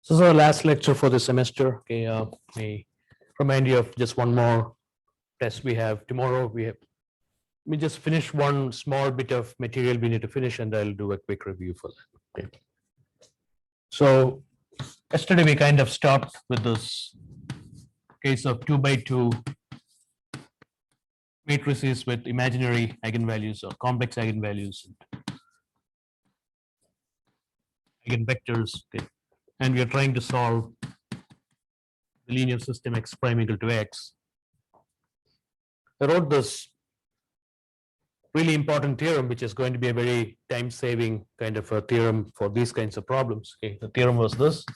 So this is our last lecture for the semester. Okay, may remind you of just one more test we have tomorrow. We just finish one small bit of material we need to finish, and I'll do a quick review for that. Okay. So yesterday we kind of stopped with this case of 2 by 2 matrices with imaginary eigenvalues or complex eigenvalues and eigenvectors. Okay. And we are trying to solve the linear system x prime equal to x. I wrote this really important theorem, which is going to be a very time-saving kind of a theorem for these kinds of problems. Okay, the theorem was this: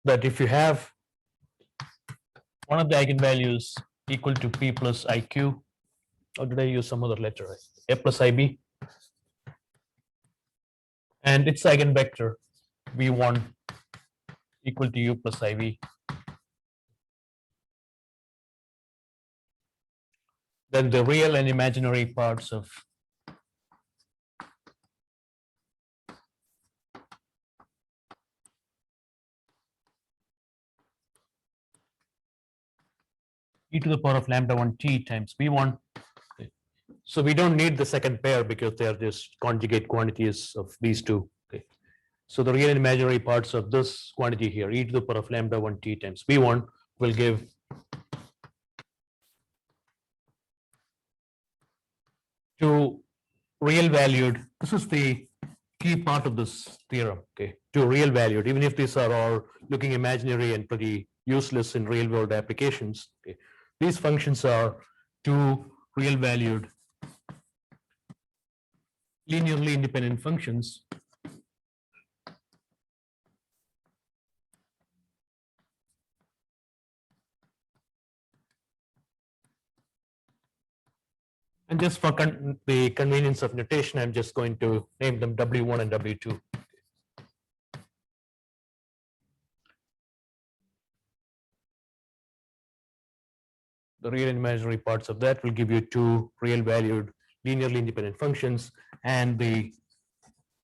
that if you have one of the eigenvalues equal to p plus iq, or did I use some other letter? A plus ib, and its eigenvector v1 equal to u plus iv, then the real and imaginary parts of e to the power of lambda 1 t times v1. Okay. So we don't need the second pair because they are just conjugate quantities of these two. Okay. So the real and imaginary parts of this quantity here, e to the power of lambda 1 t times v1, will give two real valued. This is the key part of this theorem. Okay, two real valued, even if these are all looking imaginary and pretty useless in real world applications. Okay, these functions are two real valued linearly independent functions and just for the convenience of notation, I'm just going to name them W1 and W2. The real and imaginary parts of that will give you two real valued linearly independent functions, and the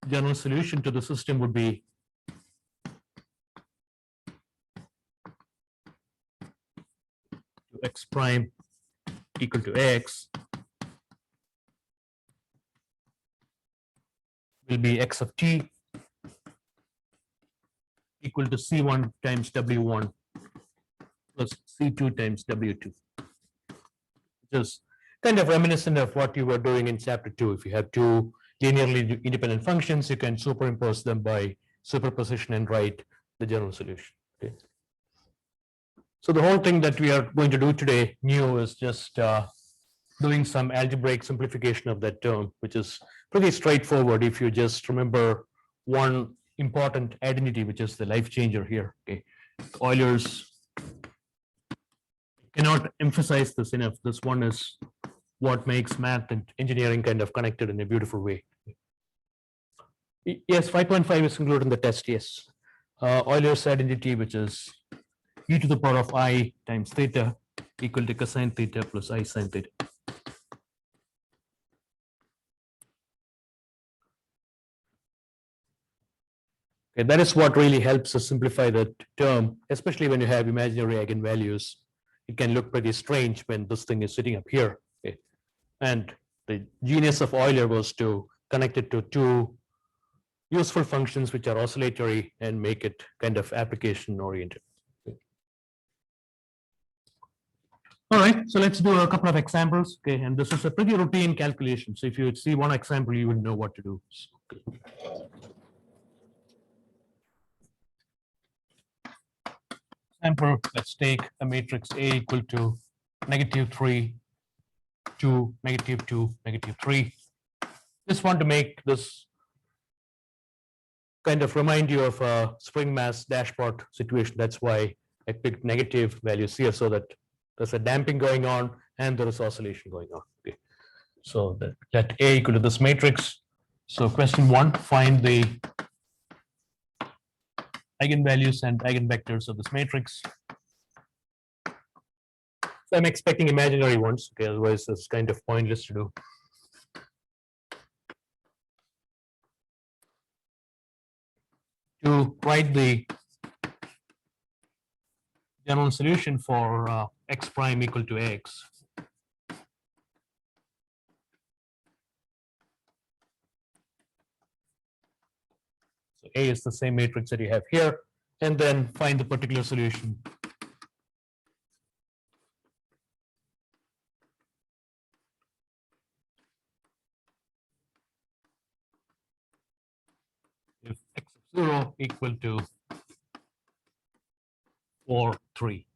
general solution to the system would be x prime equal to x will be x of t equal to c1 times w1 plus c2 times w2, which is kind of reminiscent of what you were doing in chapter 2. If you have two linearly independent functions, you can superimpose them by superposition and write the general solution. Okay. So the whole thing that we are going to do today new is just doing some algebraic simplification of that term, which is pretty straightforward if you just remember one important identity, which is the life changer here. Okay, Euler's, cannot emphasize this enough. This one is what makes math and engineering kind of connected in a beautiful way. Yes, 5.5 is included in the test. Yes, Euler's identity, which is e to the power of I times theta equal to cosine theta plus I sin theta. Okay, that is what really helps us simplify that term, especially when you have imaginary eigenvalues. It can look pretty strange when this thing is sitting up here. Okay. And the genius of Euler was to connect it to two useful functions which are oscillatory and make it kind of application oriented. Okay. All right, so let's do a couple of examples. Okay, and this is a pretty routine calculation. So if you see one example, you would know what to do. Okay. Example, let's take a matrix A equal to -3, 2, -2, -3. Just want to make this kind of remind you of a spring mass dashpot situation. That's why I picked negative values here, so that there's a damping going on and there is oscillation going on. Okay. So let A equal to this matrix. So question 1, find the eigenvalues and eigenvectors of this matrix. So I'm expecting imaginary ones. Okay, otherwise it's kind of pointless to do. to write the general solution for x prime equal to x. So A is the same matrix that you have here, and then find the particular solution. If x of 0 equal to 4, 3.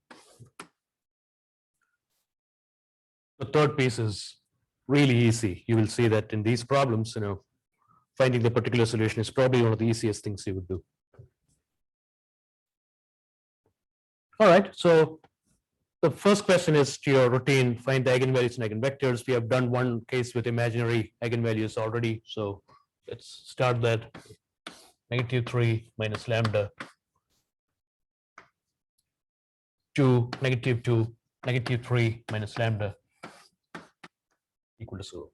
The third piece is really easy. You will see that in these problems, finding the particular solution is probably one of the easiest things you would do. All right, so the first question is to your routine, find the eigenvalues and eigenvectors. We have done one case with imaginary eigenvalues already, so let's start that. -3 minus lambda 2, -2, -3 minus lambda equal to 0.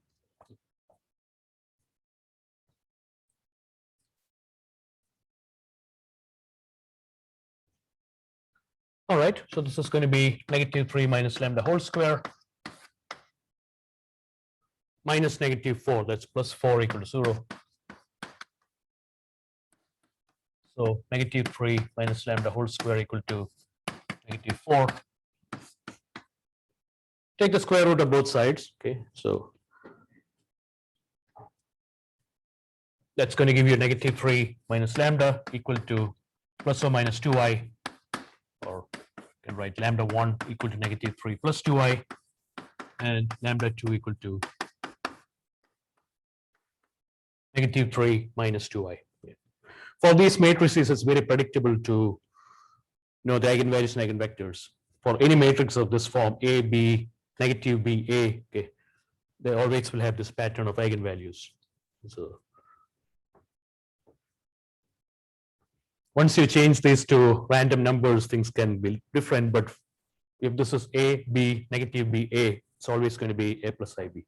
All right, so this is going to be -3 minus lambda whole square minus -4, that's plus 4 equal to 0. So -3 minus lambda whole square equal to -4. Take the square root of both sides, okay? So that's going to give you -3 minus lambda equal to plus or minus 2i, or you can write lambda 1 equal to -3 plus 2i, and lambda 2 equal to -3 minus 2i. For these matrices, it's very predictable to know the eigenvalues and eigenvectors. For any matrix of this form, A, B, negative B, A, okay, they always will have this pattern of eigenvalues. So once you change these to random numbers, things can be different, but if this is A, B, negative B, A, it's always going to be A plus IB.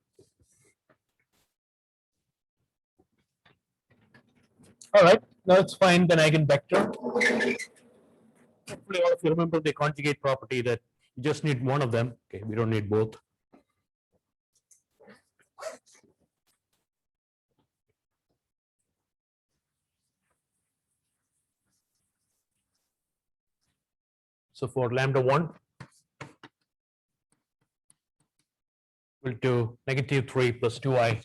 All right, now let's find an eigenvector. Hopefully all of you remember the conjugate property that you just need one of them. Okay, we don't need both. So for lambda 1, equal to -3 plus 2i.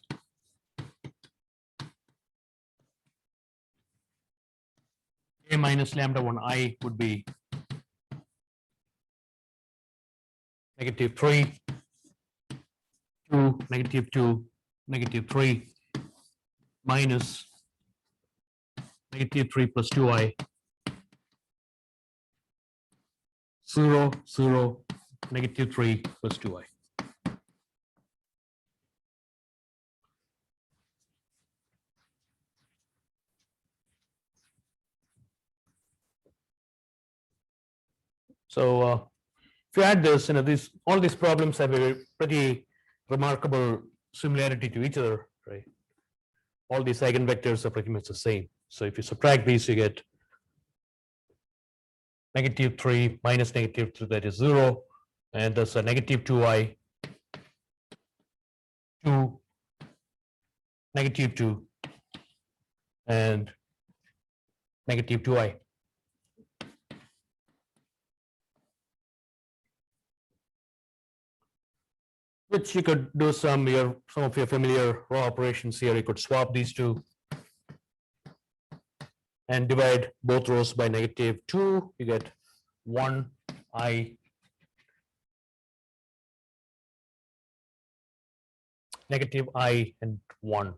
A minus lambda 1i would be -3, 2, -2, -3, minus -3 plus 2i, 0, 0, -3 plus 2i. So if you add this, all these problems have a pretty remarkable similarity to each other, right? All these eigenvectors are pretty much the same. So if you subtract these, you get -3 minus -3, that is 0, and there's a -2i, 2, -2, and -2i. Which you could do some of your familiar raw operations here. You could swap these two and divide both rows by -2. You get 1i -i and 1.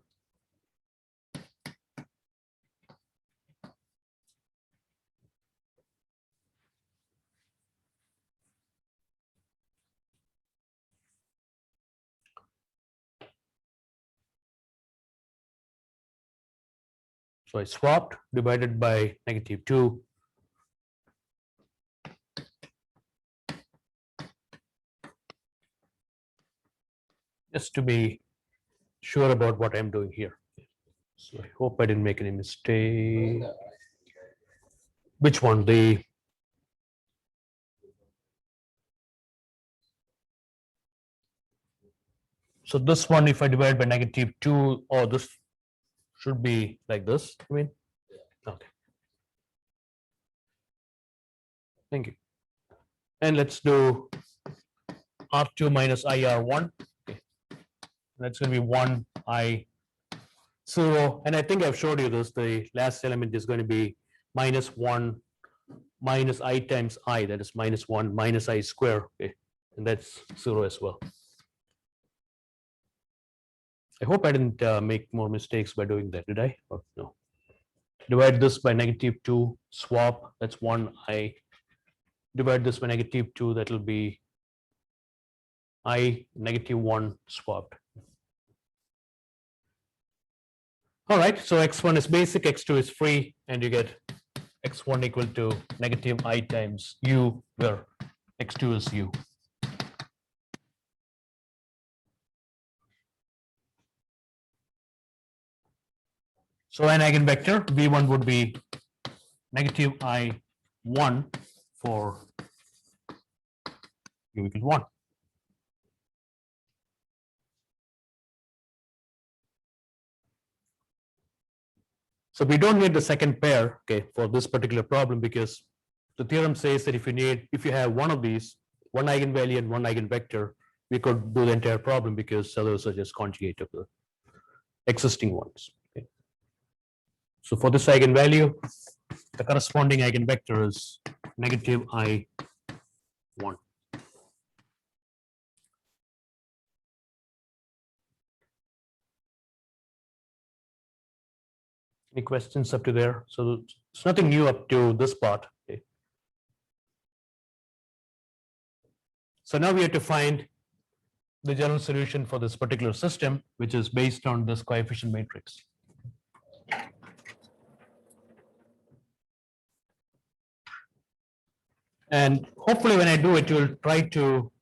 So I swapped, divided by -2. Just to be sure about what I'm doing here. So I hope I didn't make any mistake. Which one? The so this one, if I divide by -2, or this should be like this. I mean, okay. Thank you. And let's do R2 minus IR1. Okay. That's going to be 1 I 0. And I think I've showed you this. The last element is going to be -1 minus I times I, that is -1 minus I square. Okay. And that's 0 as well. I hope I didn't make more mistakes by doing that. Did I? Or no? Divide this by -2, swap. That's 1 I. Divide this by -2. That will be I -1 swapped. All right. So x1 is basic, x2 is free, and you get x1 equal to -I times u, where x2 is u. So an eigenvector v1 would be -I1 for u equals 1. So we don't need the second pair, okay, for this particular problem, because the theorem says that if you have one of these, one eigenvalue and one eigenvector, we could do the entire problem because others are just conjugate of the existing ones. Okay. So for this eigenvalue, the corresponding eigenvector is -I1. Any questions up to there? So it's nothing new up to this part. Okay. So now we have to find the general solution for this particular system, which is based on this coefficient matrix. And hopefully when I do it, you'll try to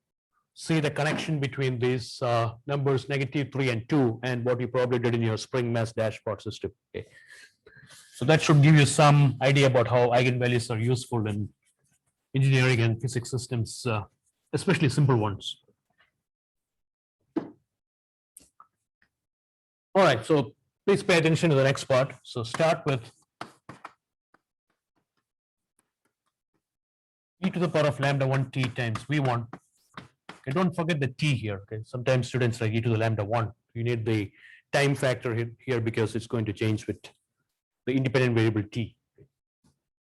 see the connection between these numbers -3 and 2 and what you probably did in your spring mass dashboard system. Okay. So that should give you some idea about how eigenvalues are useful in engineering and physics systems, especially simple ones. All right, so please pay attention to the next part. So start with e to the power of lambda1 t times v1. Okay, don't forget the t here. Okay, sometimes students like e to the lambda1. You need the time factor here because it's going to change with the independent variable t.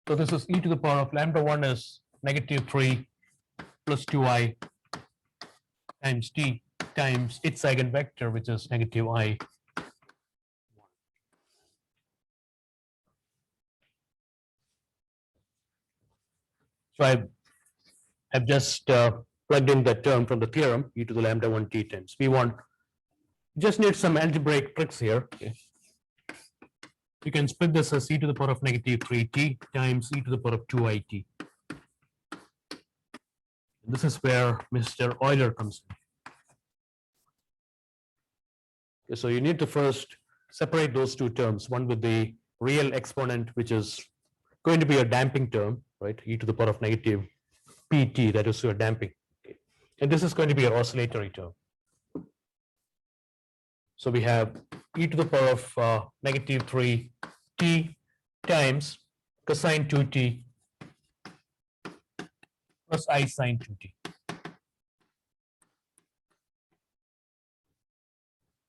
So this is e to the power of lambda1 is -3 plus 2i times t times its eigenvector, which is -I. So I've just plugged in that term from the theorem, e to the lambda1 t times v1. Just need some algebraic tricks here. Okay. You can split this as e to the power of -3t times e to the power of 2it. This is where Mr. Euler comes in. Okay, so you need to first separate those two terms, one with the real exponent, which is going to be a damping term, right? E to the power of -pt, that is your damping. Okay. And this is going to be an oscillatory term. So we have e to the power of -3t times cosine 2t plus I sine 2t.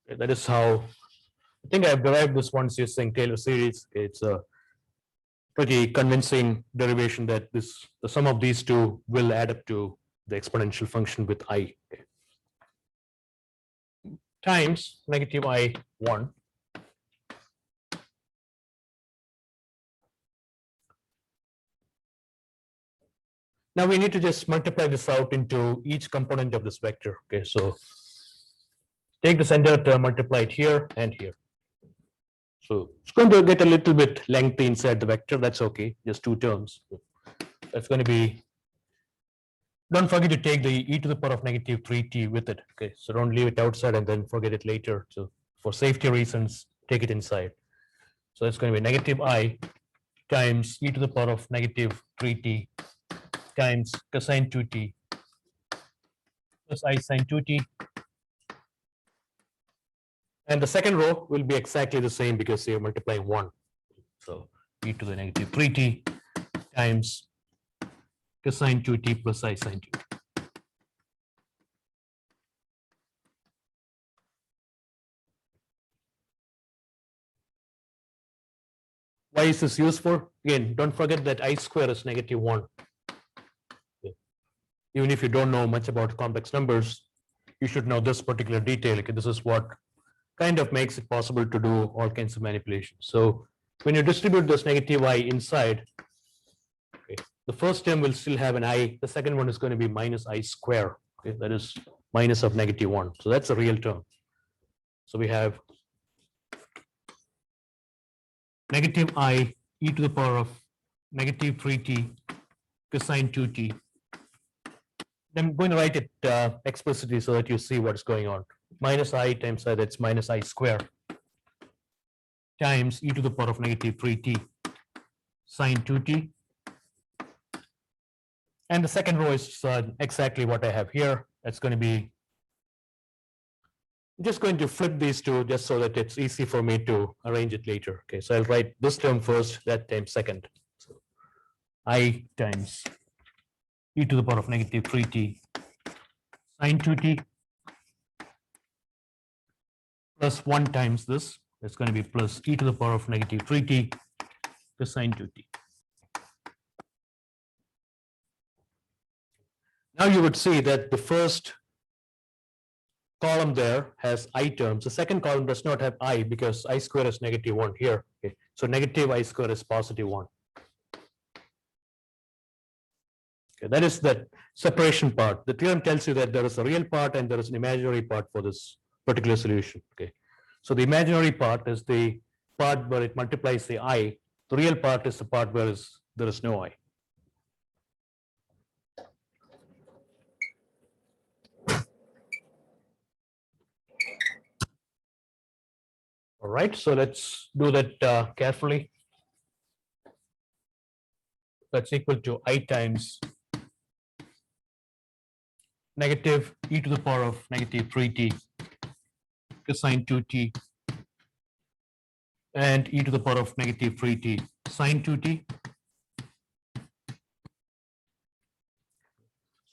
Okay, that is how I think I've derived this once using Taylor series. It's a pretty convincing derivation that the sum of these two will add up to the exponential function with I. Okay. Times -I1 now we need to just multiply this out into each component of this vector. Okay, so take the center term, multiply it here and here. So it's going to get a little bit lengthy inside the vector. That's okay, just two terms. That's going to be, don't forget to take the e to the power of -3t with it. Okay, so don't leave it outside and then forget it later. So for safety reasons, take it inside. So it's going to be -I times e to the power of negative 3t times cosine 2t plus I sine 2t. And the second row will be exactly the same because you're multiplying 1. So e to the negative 3t times cosine 2t plus I sine 2t. Why is this useful? Again, don't forget that I square is negative 1. Okay. Even if you don't know much about complex numbers, you should know this particular detail. Okay, this is what kind of makes it possible to do all kinds of manipulations. So when you distribute this negative I inside, okay, the first term will still have an I, the second one is going to be minus I square. Okay, that is minus of negative 1. So that's a real term. So we have negative I e to the power of negative 3t cosine 2t. I'm going to write it explicitly so that you see what's going on. Minus I times I, that's minus I square, times e to the power of negative 3t sine 2t. And the second row is exactly what I have here. That's going to be, I'm just going to flip these two just so that it's easy for me to arrange it later. Okay, so I'll write this term first, that term second. So I times e to the power of negative 3t sine 2t plus 1 times this. It's going to be plus e to the power of negative 3t cosine 2t. Now you would see that the first column there has I terms. The second column does not have I because I square is negative 1 here. Okay. So negative I square is positive 1. Okay, that is the separation part. The theorem tells you that there is a real part and there is an imaginary part for this particular solution. Okay. So the imaginary part is the part where it multiplies the I. The real part is the part where there is no I. All right, so let's do that carefully. That's equal to I times negative e to the power of negative 3t cosine 2t and e to the power of negative 3t sine 2t.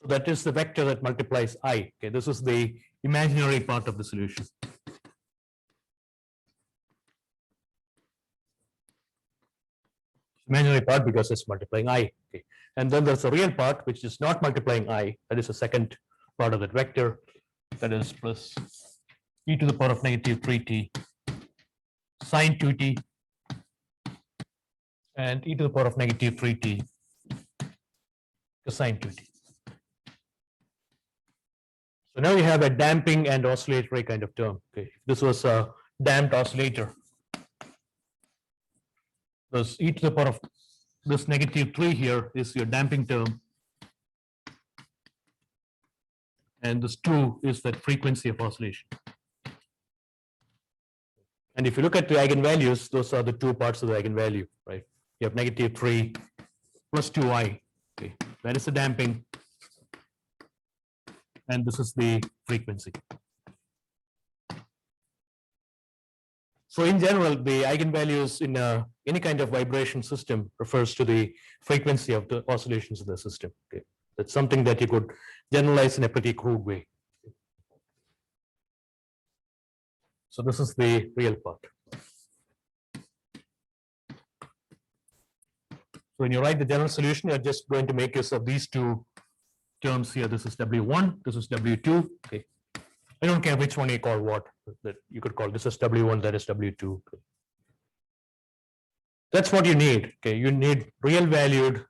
So that is the vector that multiplies I. Okay, this is the imaginary part of the solution. Imaginary part because it's multiplying I. Okay. And then there's a real part which is not multiplying I. That is the second part of that vector. That is plus e to the power of negative 3t sine 2t and e to the power of negative 3t cosine 2t. So now you have a damping and oscillatory kind of term. Okay. If this was a damped oscillator, this e to the power of this negative 3 here is your damping term, and this 2 is that frequency of oscillation. And if you look at the eigenvalues, those are the two parts of the eigenvalue, right? You have negative 3 plus 2i. Okay, that is the damping, and this is the frequency. So in general, the eigenvalues in any kind of vibration system refers to the frequency of the oscillations in the system. Okay, that's something that you could generalize in a pretty crude way. So this is the real part. So when you write the general solution, you're just going to make use of these two terms here. This is W1, this is W2. Okay, I don't care which one you call what. That you could call this is W1, that is W2. Okay. That's what you need. Okay, you need real valued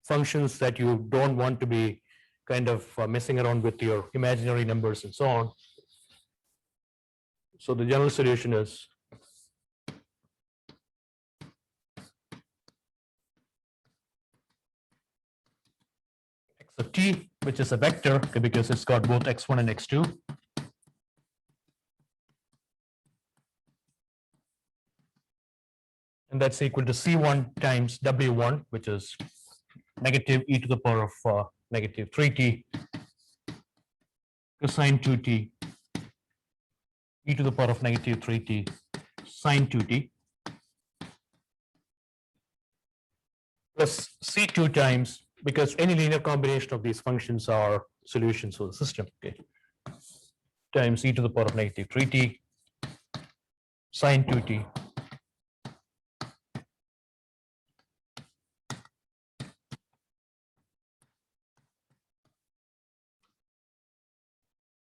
functions that you don't want to be kind of messing around with your imaginary numbers and so on. So the general solution is x of t, which is a vector, okay, because it's got both x1 and x2. And that's equal to C1 times W1, which is negative e to the power of negative 3t cosine 2t e to the power of negative 3t sine 2t plus C2 times, because any linear combination of these functions are solutions for the system, okay, times e to the power of negative 3t sine 2t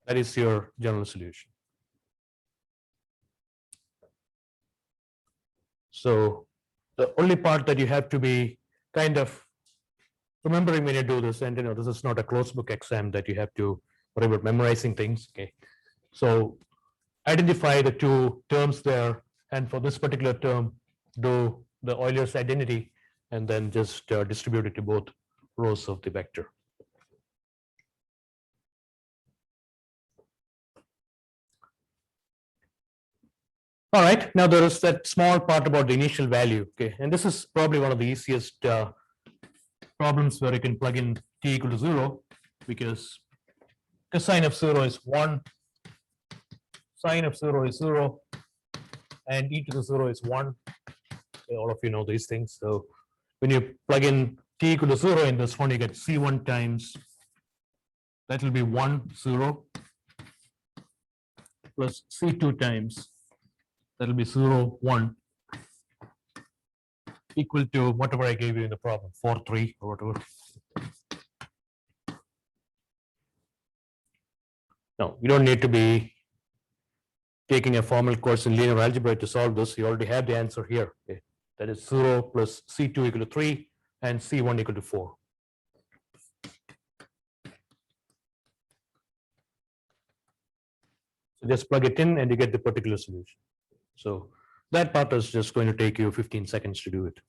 that is your general solution. So the only part that you have to be kind of remembering when you do this, and this is not a closed book exam that you have to worry about memorizing things, okay. So identify the two terms there, and for this particular term, do the Euler's identity, and then just distribute it to both rows of the vector. All right, now there is that small part about the initial value, okay, and this is probably one of the easiest problems where you can plug in t equal to 0, because cosine of 0 is 1, sine of 0 is 0, and e to the 0 is 1. Okay, all of you know these things. So when you plug in t equal to 0 in this one, you get C1 times, that will be 1, 0, plus C2 times, that will be 0, 1, equal to whatever I gave you in the problem, 4, 3, or whatever. No, you don't need to be taking a formal course in linear algebra to solve this. You already have the answer here. Okay. That is 0 plus C2 equal to 3 and C1 equal to 4. So just plug it in and you get the particular solution. So that part is just going to take you 15 seconds to do it.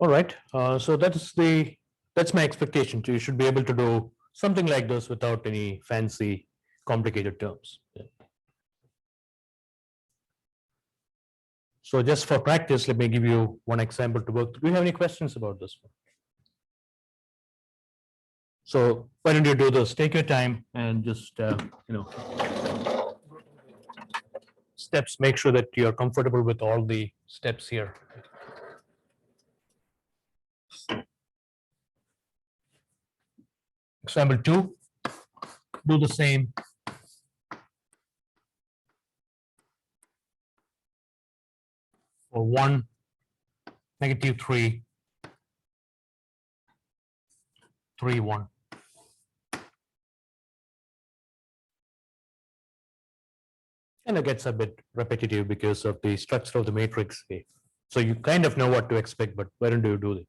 All right, so that's my expectation. You should be able to do something like this without any fancy, complicated terms. Yeah. So just for practice, let me give you one example to work. Do you have any questions about this one? So why don't you do this? Take your time and just steps. Make sure that you're comfortable with all the steps here. Example 2, do the same. For 1, negative 3, 3, 1. And it gets a bit repetitive because of the structure of the matrix. So you kind of know what to expect, but why don't you do it?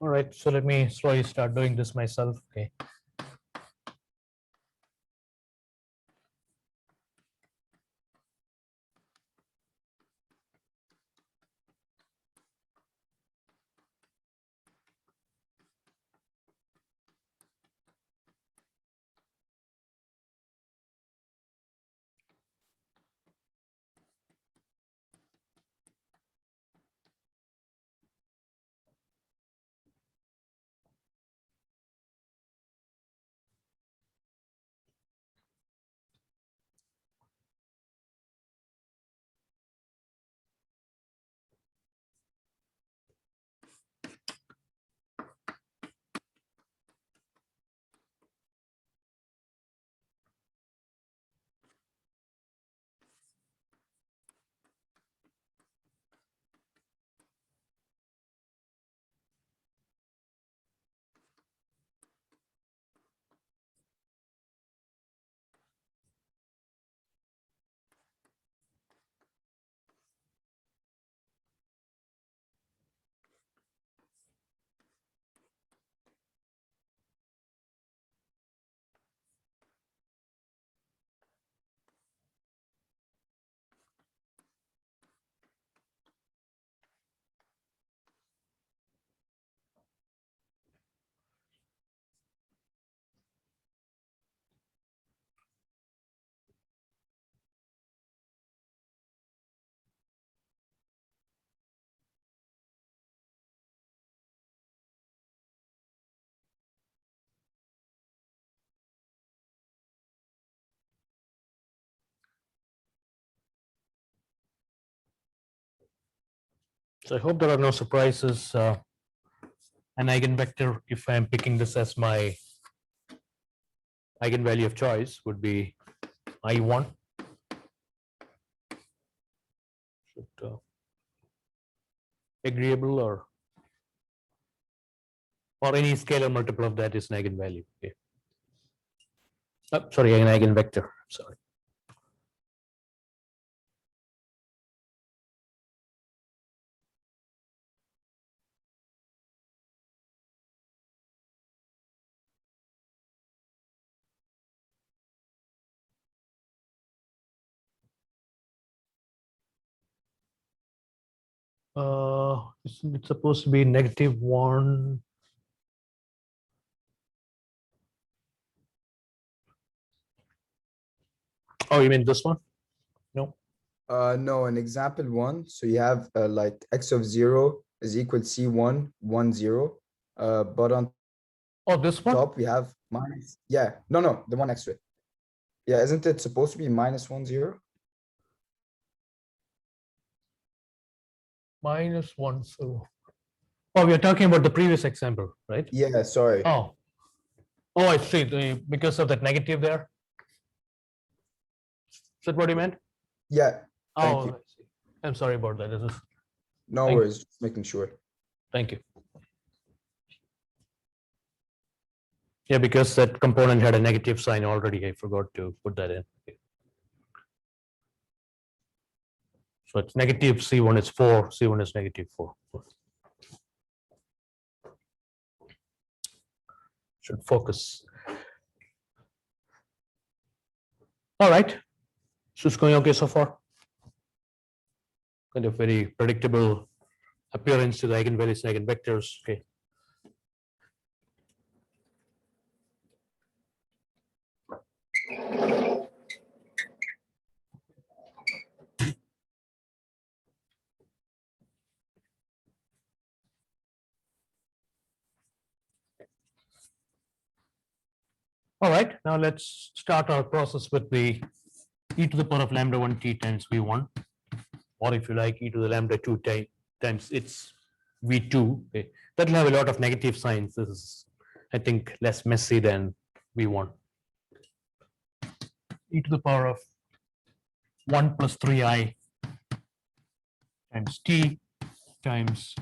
All right, so let me slowly start doing this myself. Okay. So I hope there are no surprises. An eigenvector, if I'm picking this as my eigenvalue of choice, would be I1. Should, agreeable or any scalar multiple of that is an eigenvalue. Okay. Oh, sorry, an eigenvector. Sorry. It's supposed to be -1. Oh, you mean this one? No. No, in example one, so you have like x of 0 is equal to C1, 1, 0. But on Oh, this one? top we have minus, yeah, no, the one next to it. Yeah, isn't it supposed to be -1, 0? -1. So, oh, we are talking about the previous example, right? Yeah, sorry. Oh, I see. Because of that negative there. Is that what you meant? Yeah, thank Oh, you. I see. I'm sorry about that. This is, No thank- worries, just making sure. thank you. Yeah, because that component had a negative sign already. I forgot to put that in. Okay. So it's negative C1 is 4, C1 is -4. Should focus. All right. So it's going okay so far. Kind of very predictable appearance to the eigenvalues and eigenvectors. Okay. All right, now let's start our process with the e to the power of lambda 1 t times v1, or if you like, e to the lambda 2 times its v2. Okay. That will have a lot of negative signs. This is, I think, less messy than v1. E to the power of 1 plus 3i times t times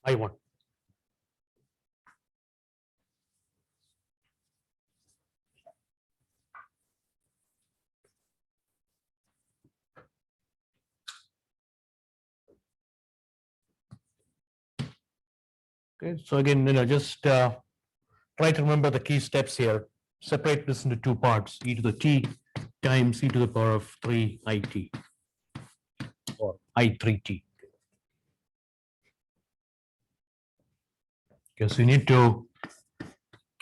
I1. Okay, so again, just try to remember the key steps here. Separate this into two parts, e to the t times e to the power of 3 it or I3t. Because we need to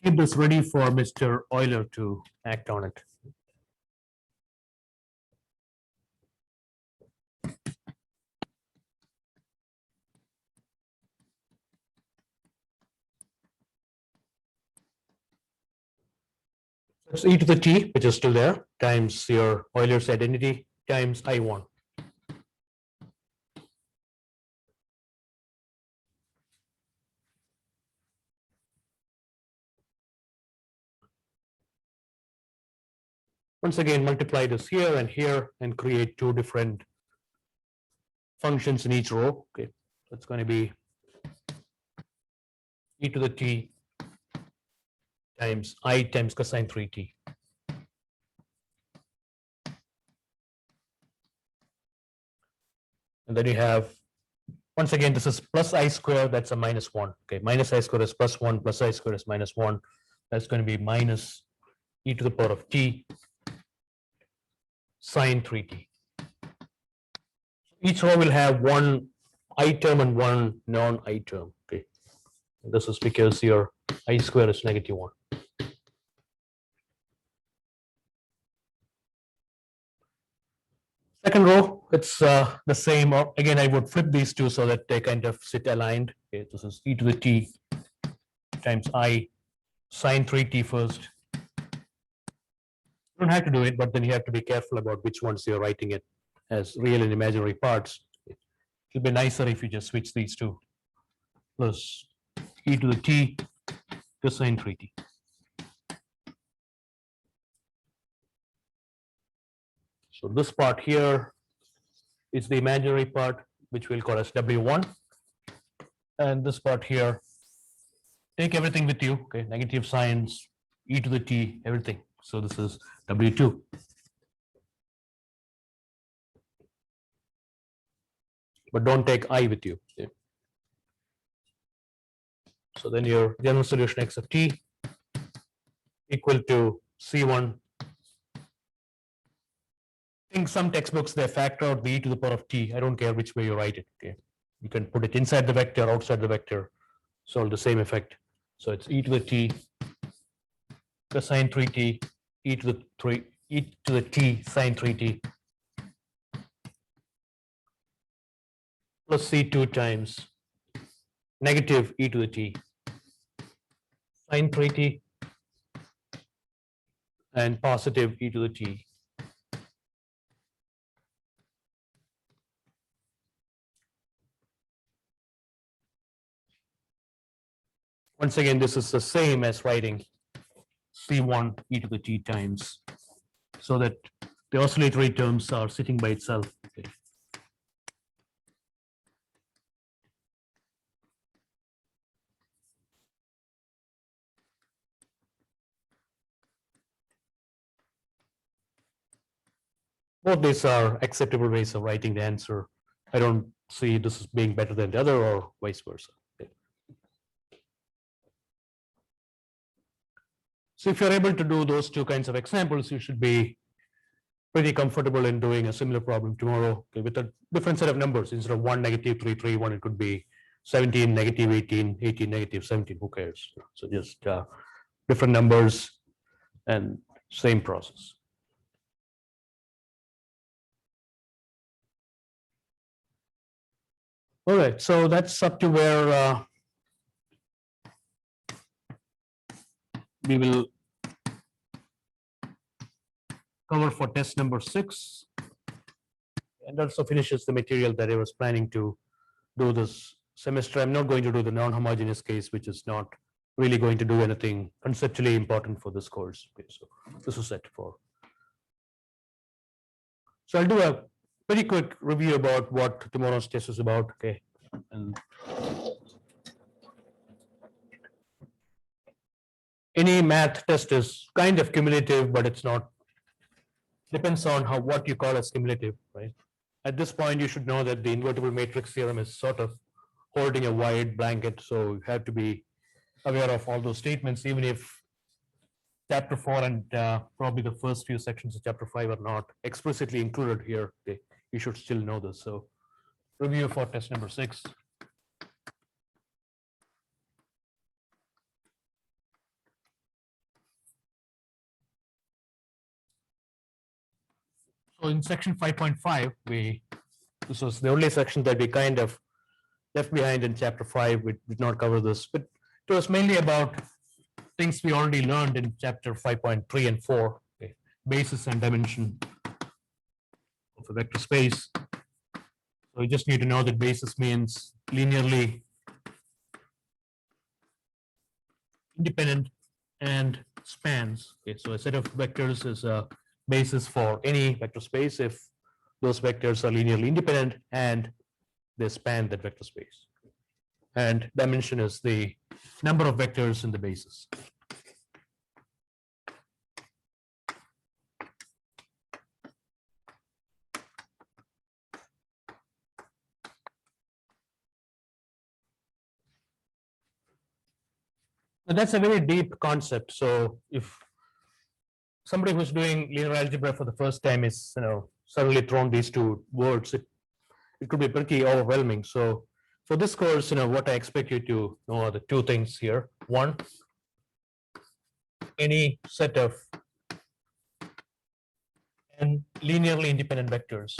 keep this ready for Mr. Euler to act on it. It's e to the t, which is still there, times your Euler's identity times I1. Once again, multiply this here and create two different functions in each row. Okay, so it's going to be e to the t times I times cosine 3t. And then you have, once again, this is plus I square, that's a minus 1. Okay, minus I square is plus 1, plus I square is minus 1. That's going to be minus e to the power of t sine 3t. Each row will have one I term and one non-I term. Okay, and this is because your I square is negative 1. Second row, it's the same. Or again, I would flip these two so that they kind of sit aligned. Okay, this is e to the t times I sine 3t first. You don't have to do it, but then you have to be careful about which ones you're writing it as real and imaginary parts. It'll be nicer if you just switch these two. Plus e to the t cosine 3t. So this part here is the imaginary part, which we'll call as W1. And this part here, take everything with you, okay, negative signs, e to the t, everything. So this is W2. But don't take I with you. Okay. So then your general solution x of t equal to C1. I think some textbooks, they factor out the e to the power of t. I don't care which way you write it. Okay, you can put it inside the vector, outside the vector, solve the same effect. So it's e to the t cosine 3t e to the t sine 3t plus c2 times negative e to the t sine 3t and positive e to the t once again. This is the same as writing C1 e to the t times, so that the oscillatory terms are sitting by itself. Okay. Both these are acceptable ways of writing the answer. I don't see this as being better than the other or vice versa. Okay. So if you're able to do those two kinds of examples, you should be pretty comfortable in doing a similar problem tomorrow, okay, with a different set of numbers. Instead of 1 negative 3 3 1, it could be 17 negative 18 18 negative 17. Who cares? So just different numbers and same process. All right, so that's up to where we will cover for test number 6, and also finishes the material that I was planning to do this semester. I'm not going to do the non-homogeneous case, which is not really going to do anything conceptually important for this course. Okay, so this is set for. So I'll do a very quick review about what tomorrow's test is about. Okay, and any math test is kind of cumulative, but it's not. Depends on what you call as cumulative, right? At this point, you should know that the invertible matrix theorem is sort of holding a wide blanket, so you have to be aware of all those statements, even if chapter 4 and probably the first few sections of chapter 5 are not explicitly included here. Okay, you should still know this. So review for test number 6. So in section 5.5, this was the only section that we kind of left behind in chapter 5. We did not cover this, but it was mainly about things we already learned in chapter 5.3 and 4, okay, basis and dimension of a vector space. So you just need to know that basis means linearly independent and spans. Okay, so a set of vectors is a basis for any vector space if those vectors are linearly independent and they span that vector space. And dimension is the number of vectors in the basis. But that's a very deep concept. So if somebody who's doing linear algebra for the first time is, suddenly thrown these two words, it could be pretty overwhelming. So for this course, what I expect you to know are the two things here. One, any set of n linearly independent vectors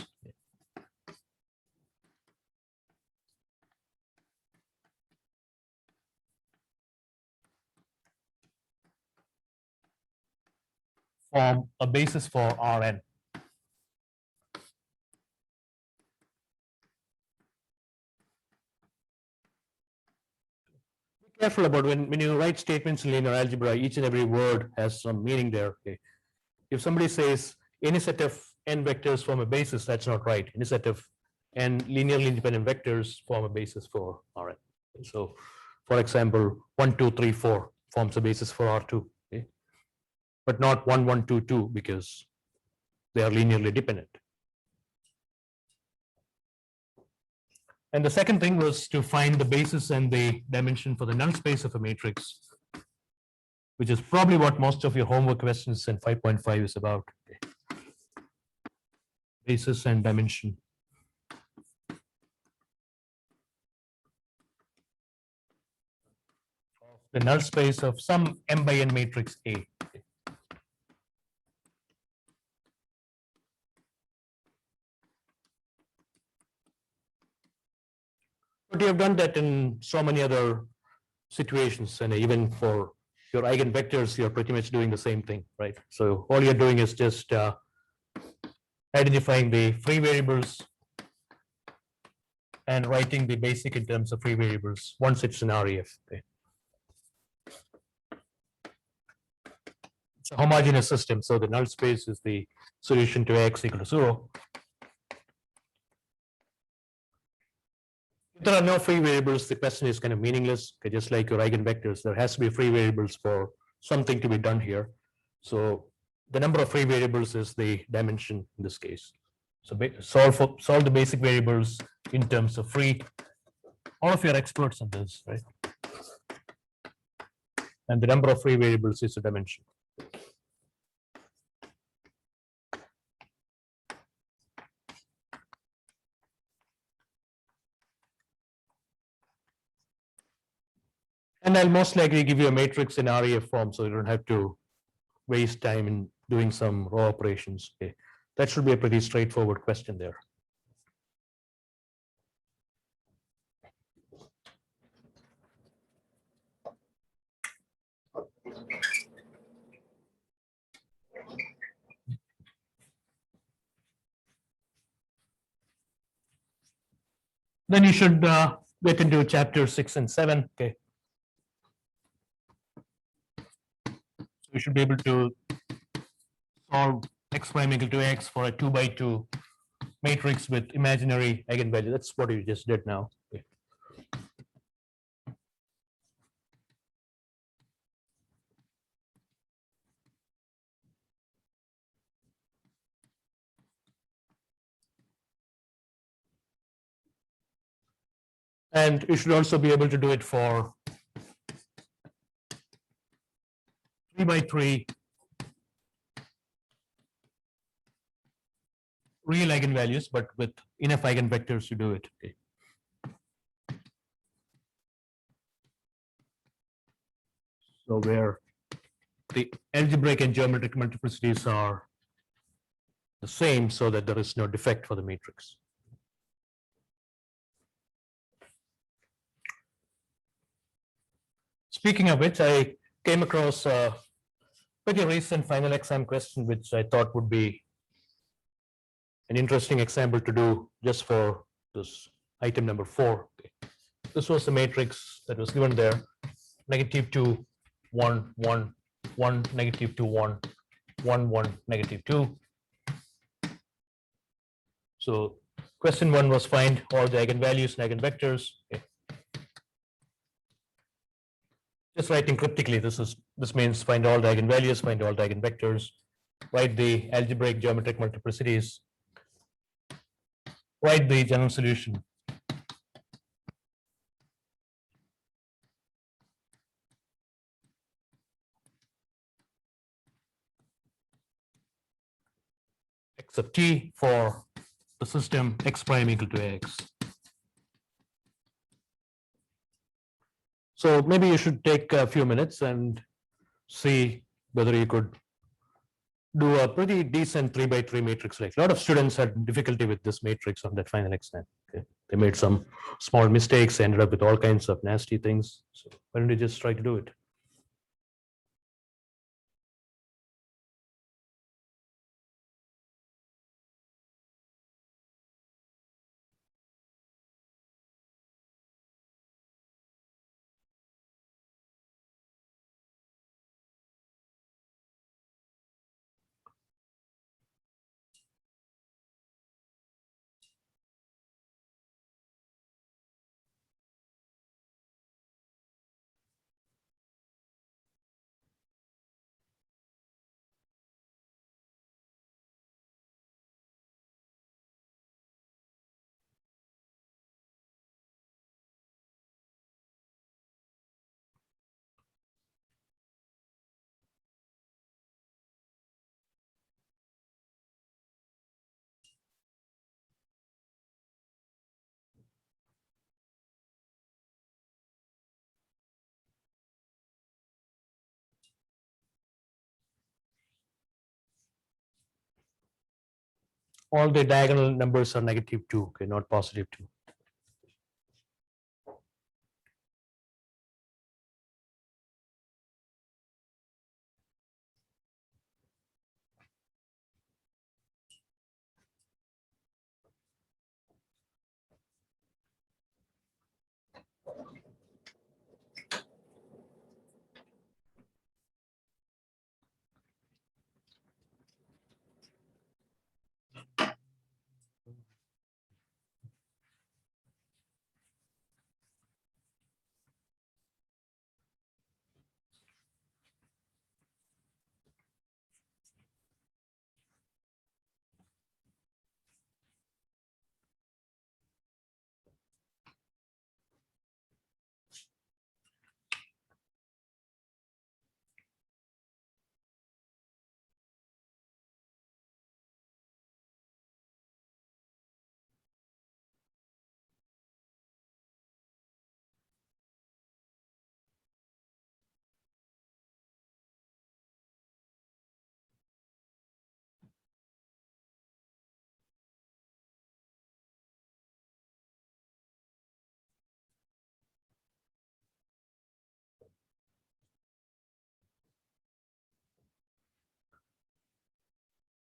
form a basis for Rn. Be careful about when you write statements in linear algebra, each and every word has some meaning there. Okay. If somebody says any set of n vectors form a basis, that's not right. Any set of n linearly independent vectors form a basis for Rn. So, for example, 1, 2, 3, 4 forms a basis for R2, okay? But not 1, 1, 2, 2 because they are linearly dependent. And the second thing was to find the basis and the dimension for the null space of a matrix, which is probably what most of your homework questions in 5.5 is about. Okay. Basis and dimension. The null space of some m by n matrix A. Okay. But you have done that in so many other situations, and even for your eigenvectors, you're pretty much doing the same thing, right? So all you're doing is just identifying the free variables and writing the basic in terms of free variables once it's an REF. Okay. It's a homogeneous system, so the null space is the solution to x equal to 0. If there are no free variables, the question is kind of meaningless. Okay, just like your eigenvectors, there has to be free variables for something to be done here. So the number of free variables is the dimension in this case. So solve the basic variables in terms of free. All of you are experts on this, right? And the number of free variables is the dimension. And I'll most likely give you a matrix in REF form, so you don't have to waste time in doing some raw operations. Okay. That should be a pretty straightforward question there. Then you should get into chapter 6 and 7. Okay. So you should be able to solve x prime equal to x for a 2 by 2 matrix with imaginary eigenvalue. That's what you just did now. Okay. And you should also be able to do it for 3 by 3 real eigenvalues, but with enough eigenvectors to do it. Okay. So where the algebraic and geometric multiplicities are the same, so that there is no defect for the matrix. Speaking of which, I came across a pretty recent final exam question, which I thought would be an interesting example to do just for this item number 4. Okay. This was the matrix that was given there: -2, 1, 1, 1, -2, 1, 1, 1, -2. So question 1 was find all the eigenvalues and eigenvectors. Okay. Just writing cryptically, this means find all the eigenvalues, find all the eigenvectors, write the algebraic geometric multiplicities, write the general solution. X of t for the system x prime equal to x. So maybe you should take a few minutes and see whether you could do a pretty decent 3 by 3 matrix. Like a lot of students had difficulty with this matrix on that final exam. Okay. They made some small mistakes, ended up with all kinds of nasty things. So why don't you just try to do it? All the diagonal numbers are -2, okay, not +2.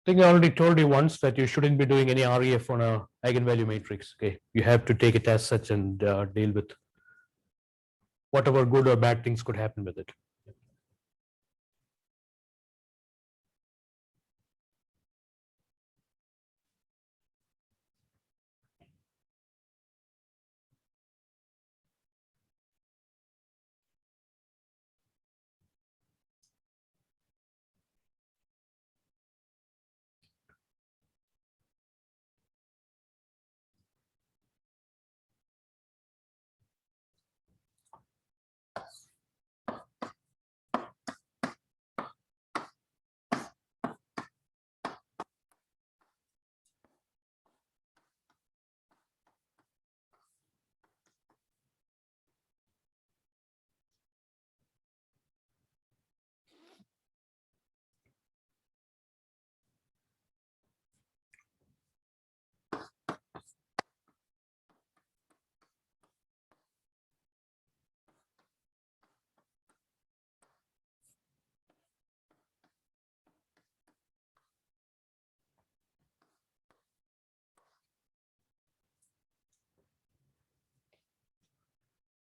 I think I already told you once that you shouldn't be doing any REF on a eigenvalue matrix. Okay, you have to take it as such and deal with whatever good or bad things could happen with it.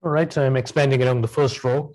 All right, so I'm expanding along the first row.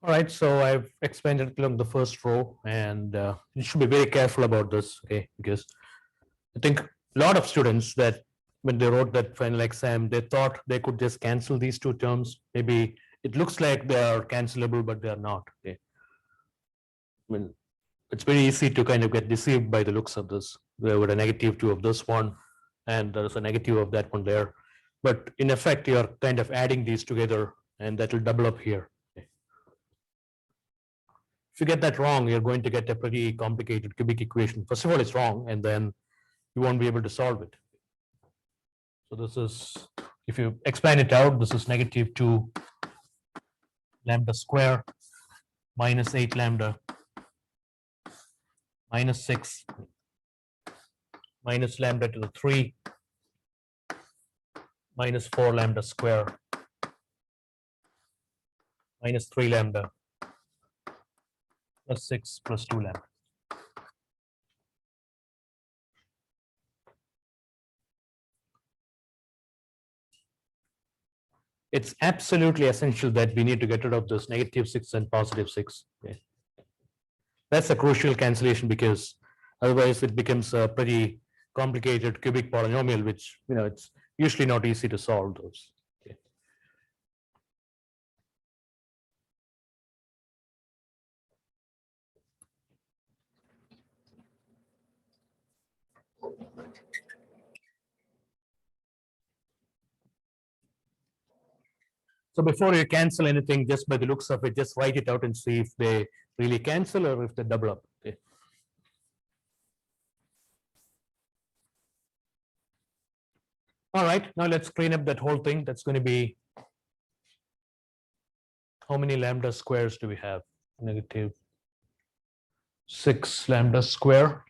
All right, so I've expanded along the first row, and you should be very careful about this, okay? Because I think a lot of students that when they wrote that final exam, they thought they could just cancel these two terms. Maybe it looks like they are cancelable, but they are not. Okay. I mean, it's very easy to kind of get deceived by the looks of this. There were a -2 of this one, and there's a negative of that one there. But in effect, you're kind of adding these together, and that will double up here. Okay. If you get that wrong, you're going to get a pretty complicated cubic equation. First of all, it's wrong, and then you won't be able to solve it. So this is, if you expand it out, this is -2 lambda square minus 8 lambda minus 6 minus lambda to the 3 minus 4 lambda square minus 3 lambda plus 6 plus 2 lambda. It's absolutely essential that we need to get rid of this -6 and +6. Okay. That's a crucial cancellation, because otherwise it becomes a pretty complicated cubic polynomial, which it's usually not easy to solve those. Okay. So before you cancel anything, just by the looks of it, just write it out and see if they really cancel or if they double up. Okay. All right, now let's clean up that whole thing. That's going to be, how many lambda squares do we have? -6 lambda square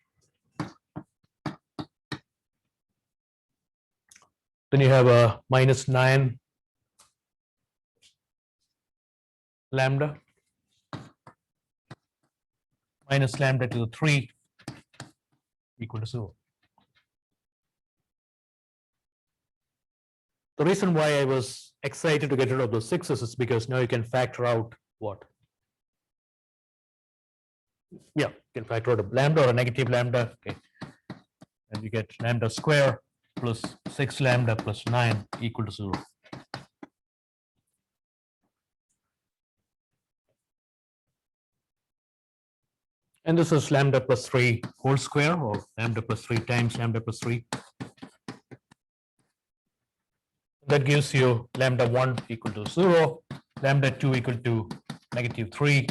Then you have a minus 9 lambda minus lambda to the 3 equal to 0. The reason why I was excited to get rid of those sixes is because now you can factor out what? Yeah, you can factor out a lambda or a negative lambda. Okay. And you get lambda square plus 6 lambda plus 9 equal to 0. And this is lambda plus 3 whole square, or lambda plus 3 times lambda plus 3. That gives you lambda 1 equal to 0, lambda 2 equal to negative 3,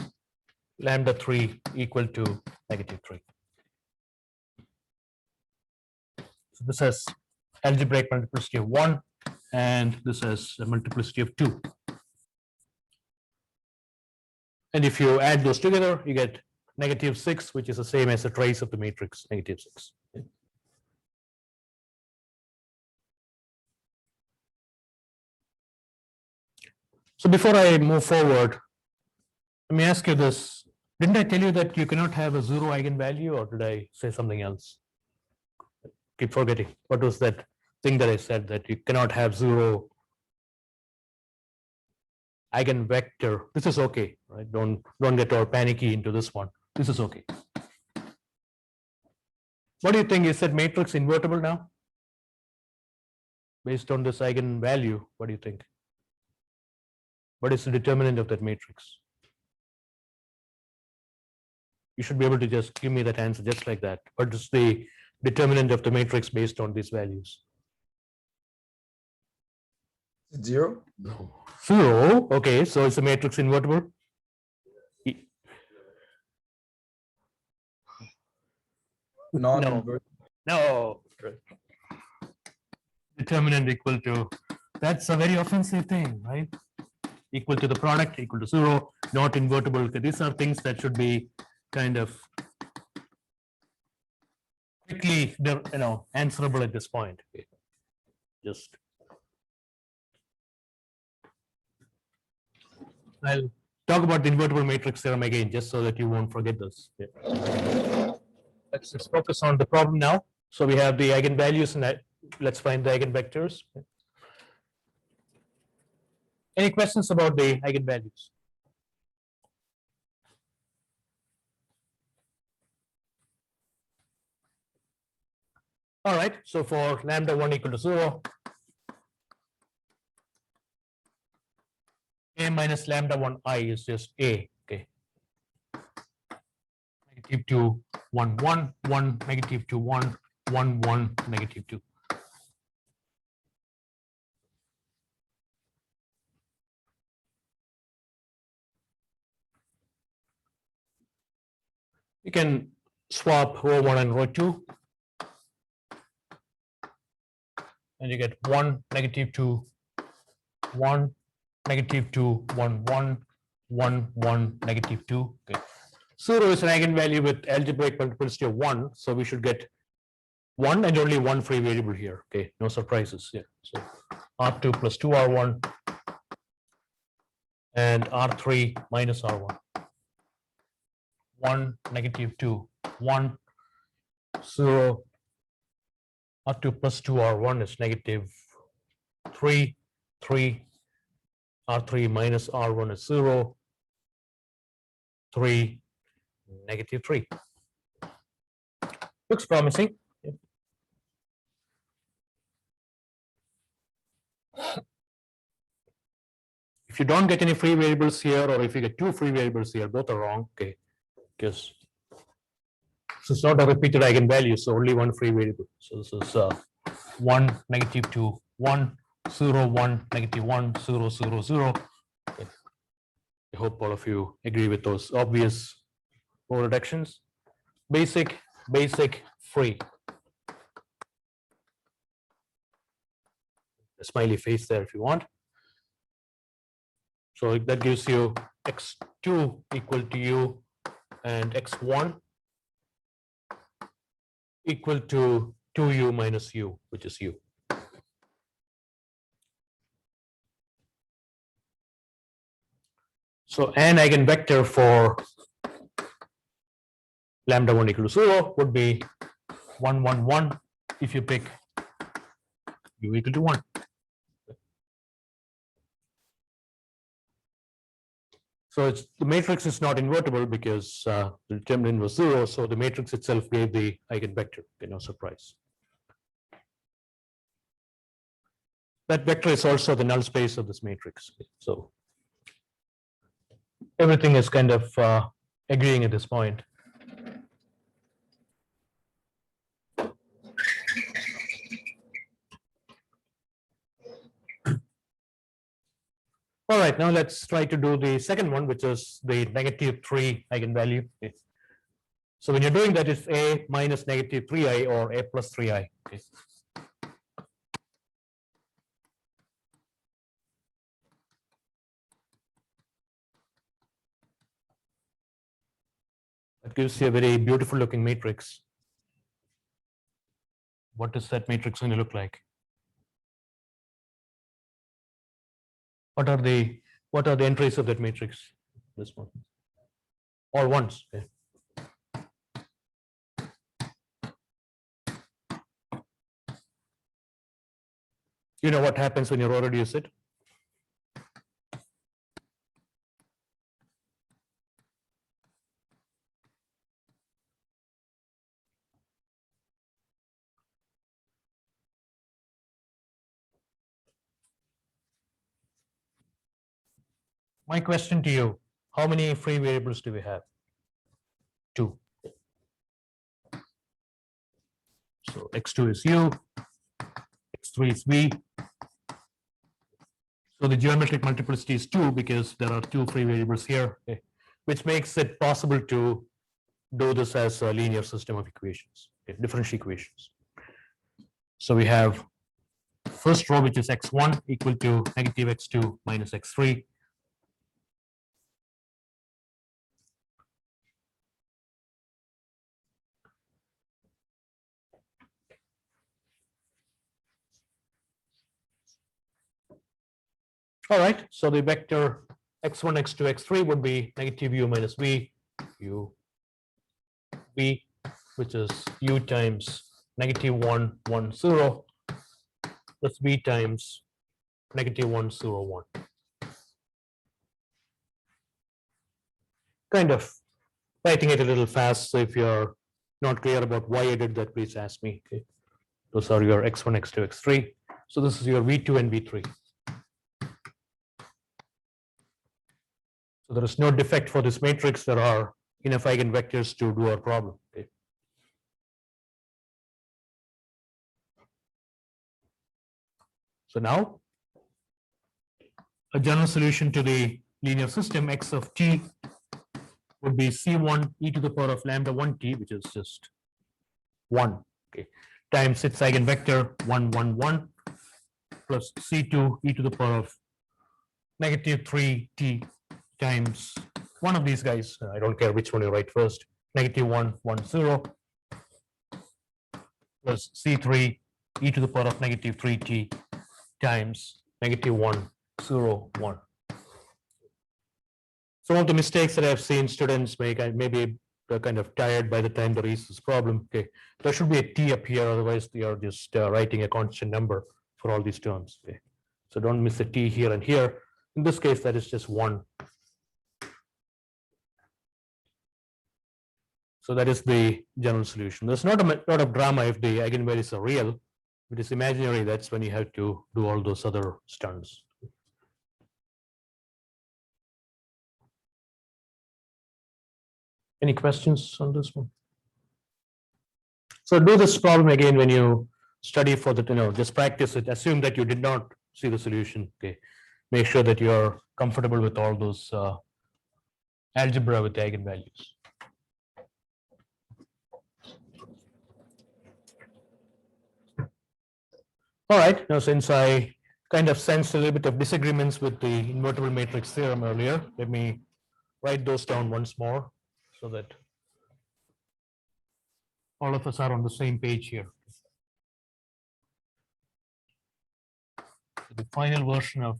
lambda 3 equal to negative 3. So this has algebraic multiplicity of 1, and this has a multiplicity of 2. And if you add those together, you get negative 6, which is the same as the trace of the matrix negative 6. So before I move forward, let me ask you this. Didn't I tell you that you cannot have a 0 eigenvalue, or did I say something else? Keep forgetting. What was that thing that I said, that you cannot have 0 eigenvector? This is okay, right? Don't get all panicky into this one. This is okay. What do you think? Is that matrix invertible now? Based on this eigenvalue, what do you think? What is the determinant of that matrix? You should be able to just give me that answer just like that. What is the determinant of the matrix based on these values? 0. 0. Okay, so it's a matrix invertible. Non-invertible. No. Determinant equal to, that's a very offensive thing, right? Equal to the product, equal to 0, not invertible. These are things that should be kind of quickly, answerable at this point. Just I'll talk about the invertible matrix theorem again, just so that you won't forget this. Let's just focus on the problem now. So we have the eigenvalues, and let's find the eigenvectors. Any questions about the eigenvalues? All right, so for lambda 1 equal to 0, a minus lambda 1 I is just a. Okay. Negative 2, 1, 1, 1, negative 2, 1, 1, 1, negative 2. You can swap row 1 and row 2, and you get 1, negative 2, 1, negative 2, 1, 1, 1, 1, negative 2. Okay. 0 is an eigenvalue with algebraic multiplicity of 1, so we should get 1 and only one free variable here. Okay, no surprises here. So R2 plus 2R1 and R3 minus R1. 1, negative 2, 1, 0. R2 plus 2R1 is negative 3, 3. R3 minus R1 is 0, 3, negative 3. Looks promising. If you don't get any free variables here, or if you get 2 free variables here, both are wrong. Okay, because so it's not a repeated eigenvalue, so only one free variable. So this is 1, negative 2, 1, 0, 1, negative 1, 0, 0, 0. Okay. I hope all of you agree with those obvious row reductions. Basic, free. A smiley face there if you want. So that gives you x2 equal to u and x1 equal to 2u minus u, which is u. So an eigenvector for lambda 1 equal to 0 would be 1, 1, 1 if you pick u equal to 1. So it's the matrix is not invertible because the determinant was 0, so the matrix itself gave the eigenvector. Okay, no surprise. That vector is also the null space of this matrix. So everything is kind of agreeing at this point. All right, now let's try to do the second one, which is the -3 eigenvalue. Okay. So when you're doing that, it's a minus -3i or a plus 3i. Okay. That gives you a very beautiful looking matrix. What is that matrix going to look like? What are the entries of that matrix? This one. All ones. Okay. You know what happens when you row reduce it? My question to you, how many free variables do we have? 2. So x2 is u, x3 is v. So the geometric multiplicity is 2 because there are 2 free variables here, okay, which makes it possible to do this as a linear system of equations, okay, differential equations. So we have first row, which is x1 equal to negative x2 minus x3. All right, so the vector x1, x2, x3 would be negative u minus v, u, v, which is u times negative 1, 1, 0, plus v times negative 1, 0, 1. Kind of writing it a little fast, so if you're not clear about why I did that, please ask me. Okay. Those are your x1, x2, x3. So this is your v2 and v3. So there is no defect for this matrix. There are enough eigenvectors to do our problem. Okay. So now a general solution to the linear system x of t would be c1 e to the power of lambda 1t, which is just 1, okay, times its eigenvector 1, 1, 1, plus c2 e to the power of negative 3t times one of these guys. I don't care which one you write first. Negative 1, 1, 0, plus c3 e to the power of negative 3t times negative 1, 0, 1. Some of the mistakes that I've seen students make, maybe they're kind of tired by the time they reach this problem. Okay, there should be a t up here, otherwise they are just writing a constant number for all these terms. Okay, so don't miss a t here and here. In this case, that is just 1. So that is the general solution. There's not a lot of drama if the eigenvalues are real. If it is imaginary, that's when you have to do all those other stunts. Any questions on this one? So do this problem again when you study for the, just practice it. Assume that you did not see the solution. Okay, make sure that you are comfortable with all those algebra with the eigenvalues. All right, now since I kind of sensed a little bit of disagreements with the invertible matrix theorem earlier, let me write those down once more so that all of us are on the same page here. The final version of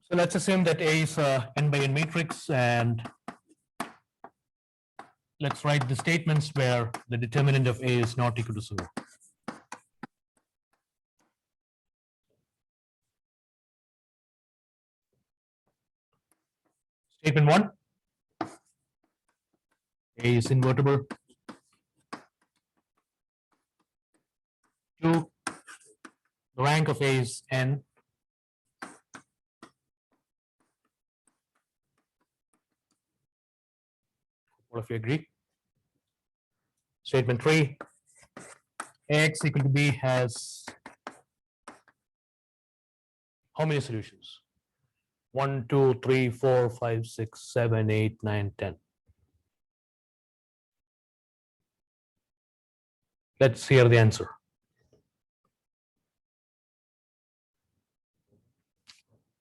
So let's assume that A is a n by n matrix, and let's write the statements where the determinant of A is not equal to 0. Statement 1, A is invertible. 2, the rank of A is n. All of you agree? Statement 3, Ax equal to B has how many solutions? 1, 2, 3, 4, 5, 6, 7, 8, 9, 10. Let's hear the answer.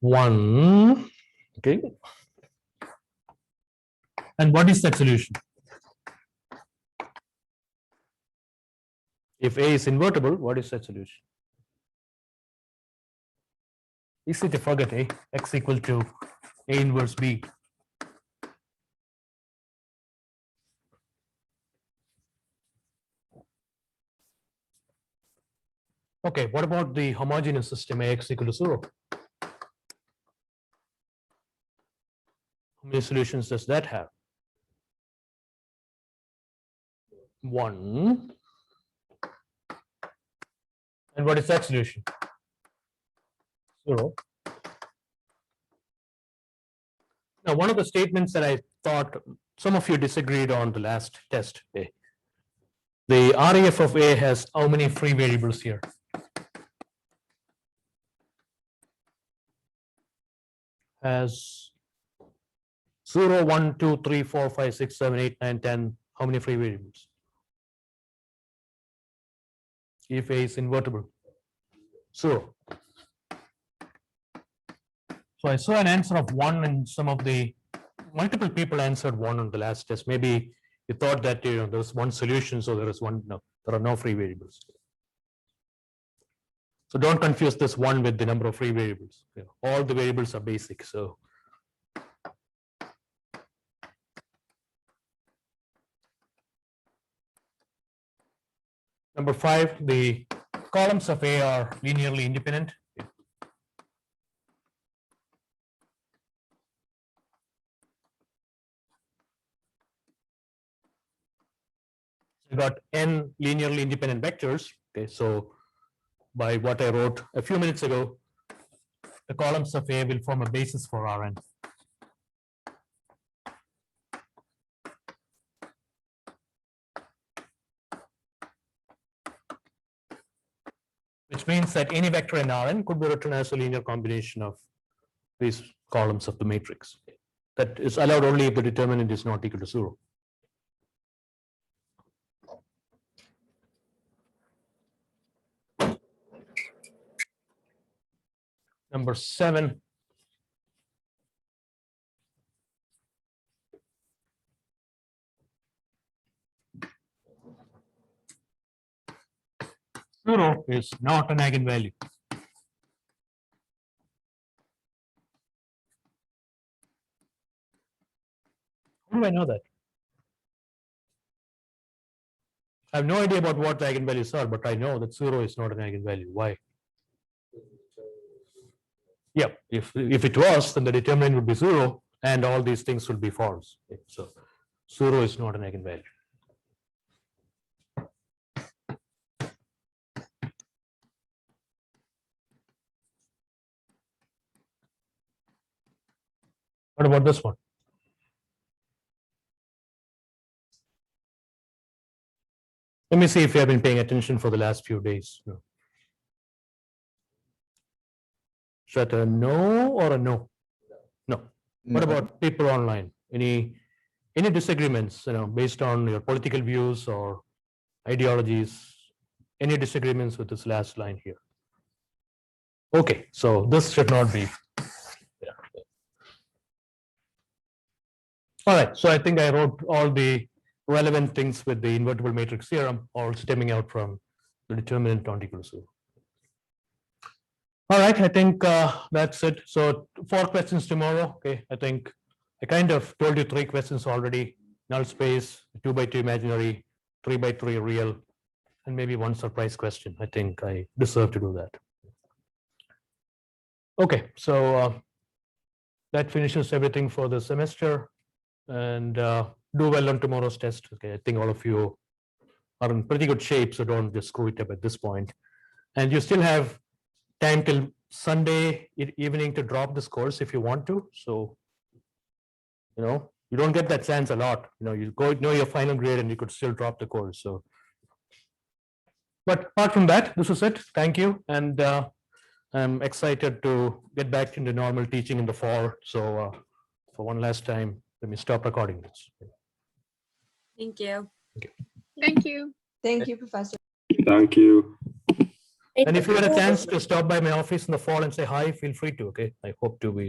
1. Okay. And what is that solution? If A is invertible, what is that solution? Easy to forget, A. X equal to A inverse B. Okay, what about the homogeneous system Ax equal to 0? How many solutions does that have? 1. And what is that solution? 0. Now, one of the statements that I thought some of you disagreed on the last test, A. The REF of A has how many free variables here? Has 0, 1, 2, 3, 4, 5, 6, 7, 8, 9, 10. How many free variables? If A is invertible. 0. So I saw an answer of 1, and some of the multiple people answered 1 on the last test. Maybe you thought that there's one solution, so there is one. No, there are no free variables. So don't confuse this 1 with the number of free variables. All the variables are basic. So number 5, the columns of A are linearly independent. You got n linearly independent vectors. Okay, so by what I wrote a few minutes ago, the columns of A will form a basis for Rn. Which means that any vector in Rn could be written as a linear combination of these columns of the matrix. That is allowed only if the determinant is not equal to 0. Number 7. Zero is not an eigenvalue. How do I know that? I have no idea about what the eigenvalues are, but I know that 0 is not an eigenvalue. Why? Yeah, if it was, then the determinant would be 0 and all these things would be false. So 0 is not an eigenvalue. What about this one? Let me see if you have been paying attention for the last few days. No. Is that a no or a no? No. What about people online? Any disagreements, based on your political views or ideologies? Any disagreements with this last line here? Okay, so this should not be. Yeah. All right, so I think I wrote all the relevant things with the invertible matrix theorem, all stemming out from the determinant not equal to 0. All right, I think that's it. So 4 questions tomorrow. Okay, I think I kind of told you 3 questions already. Null space, 2 by 2 imaginary, 3 by 3 real, and maybe 1 surprise question. I think I deserve to do that. Okay, so that finishes everything for the semester, and do well on tomorrow's test. Okay, I think all of you are in pretty good shape, so don't just screw it up at this point. And you still have time till Sunday evening to drop this course if you want to. So, you don't get that chance a lot. You go know your final grade and you could still drop the course. So, but apart from that, this is it. Thank you, and I'm excited to get back into normal teaching in the fall. So, for one last time, let me stop recording this. Thank you. Thank you. Thank you, Professor. Thank you. And if you get a chance to stop by my office in the fall and say hi, feel free to. Okay, I hope to be